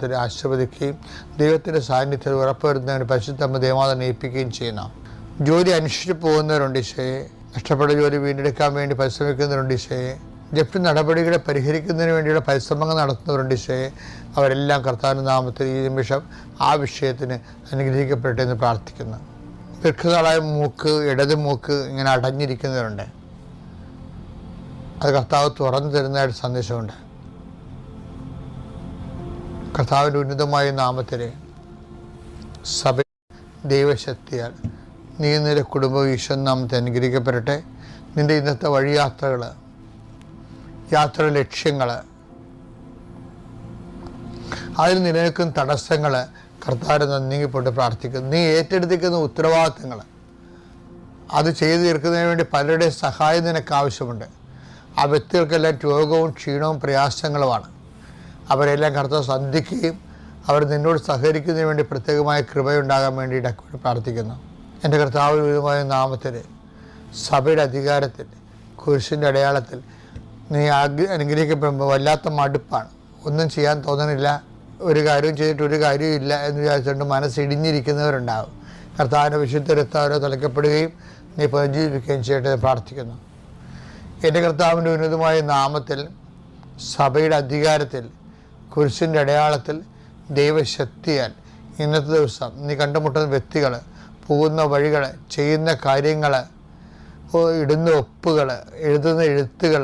നാമത്തിൽ ആശീർവദിക്കുകയും ദൈവത്തിൻ്റെ സാന്നിധ്യത്തിൽ ഉറപ്പുവരുത്തുന്നതിന് പരിശുദ്ധമ്മ ദേവമാതാവിനെ ഏൽപ്പിക്കുകയും ചെയ്യുന്നു. ജോലി അന്വേഷിച്ച് പോകുന്നവരുണ്ട് ഈശോയെ. നഷ്ടപ്പെട്ട ജോലി വീണ്ടെടുക്കാൻ വേണ്ടി പരിശ്രമിക്കുന്നവരുണ്ട് ഈശോയെ. ജപ്തി നടപടികളെ പരിഹരിക്കുന്നതിന് വേണ്ടിയുള്ള പരിശ്രമങ്ങൾ നടത്തുന്നവരുണ്ട് ഈശോയെ. അവരെല്ലാം കർത്താവിൻ്റെ നാമത്തിൽ ഈ നിമിഷം ആ വിഷയത്തിന് അനുഗ്രഹിക്കപ്പെടട്ടെ എന്ന് പ്രാർത്ഥിക്കുന്നു. ദീർഘകാലമായ മൂക്ക്, ഇടത് മൂക്ക് ഇങ്ങനെ അടഞ്ഞിരിക്കുന്നവരുണ്ട്. അത് കർത്താവ് തുറന്നു തരുന്നതായിട്ട് സന്ദേശമുണ്ട്. കർത്താവിൻ്റെ ഉന്നതമായ നാമത്തിൽ സഭ ദൈവശക്തിയാൽ നീ നിന്റെ കുടുംബം ഈശ്വരൻ നാമത്തെ അനുഗ്രഹിക്കപ്പെടട്ടെ. നിൻ്റെ ഇന്നത്തെ വഴിയാത്രകൾ, യാത്ര ലക്ഷ്യങ്ങൾ, അതിൽ നിലനിൽക്കുന്ന തടസ്സങ്ങൾ കർത്താവിനെ നീങ്ങിപ്പോട്ട് പ്രാർത്ഥിക്കുന്നു. നീ ഏറ്റെടുത്തിരിക്കുന്ന ഉത്തരവാദിത്തങ്ങൾ അത് ചെയ്തു തീർക്കുന്നതിന് വേണ്ടി പലരുടെയും സഹായം നിനക്ക് ആവശ്യമുണ്ട്. ആ വ്യക്തികൾക്കെല്ലാം രോഗവും ക്ഷീണവും പ്രയാസങ്ങളുമാണ്. അവരെല്ലാം കർത്താവ് സന്ധിക്കുകയും അവർ നിന്നോട് സഹകരിക്കുന്നതിന് വേണ്ടി പ്രത്യേകമായ കൃപയുണ്ടാകാൻ വേണ്ടിയിട്ട് പ്രാർത്ഥിക്കുന്നു. എൻ്റെ കർത്താവ് വിധമായ നാമത്തിൽ സഭയുടെ അധികാരത്തിൽ കുരിശിൻ്റെ അടയാളത്തിൽ നീ അനുഗ്രഹിക്കപ്പെടുമ്പോൾ വല്ലാത്ത മടുപ്പാണ്. ഒന്നും ചെയ്യാൻ തോന്നണില്ല, ഒരു കാര്യവും ചെയ്തിട്ട് ഒരു കാര്യവും ഇല്ല എന്ന് വിചാരിച്ചുകൊണ്ട് മനസ്സിടിഞ്ഞിരിക്കുന്നവരുണ്ടാകും. കർത്താവിൻ്റെ വിശുദ്ധ രക്തം തളിക്കപ്പെടുകയും നീ പുനർജീവിക്കുകയും ചെയ്യട്ടെ പ്രാർത്ഥിക്കുന്നു. എൻ്റെ കർത്താവിൻ്റെ ഉന്നതമായ നാമത്തിൽ സഭയുടെ അധികാരത്തിൽ കുരിശിൻ്റെ അടയാളത്തിൽ ദൈവശക്തിയാൽ ഇന്നത്തെ ദിവസം നീ കണ്ടുമുട്ടുന്ന വ്യക്തികൾ, പോകുന്ന വഴികൾ, ചെയ്യുന്ന കാര്യങ്ങൾ, ഇടുന്ന ഒപ്പുകൾ, എഴുതുന്ന എഴുത്തുകൾ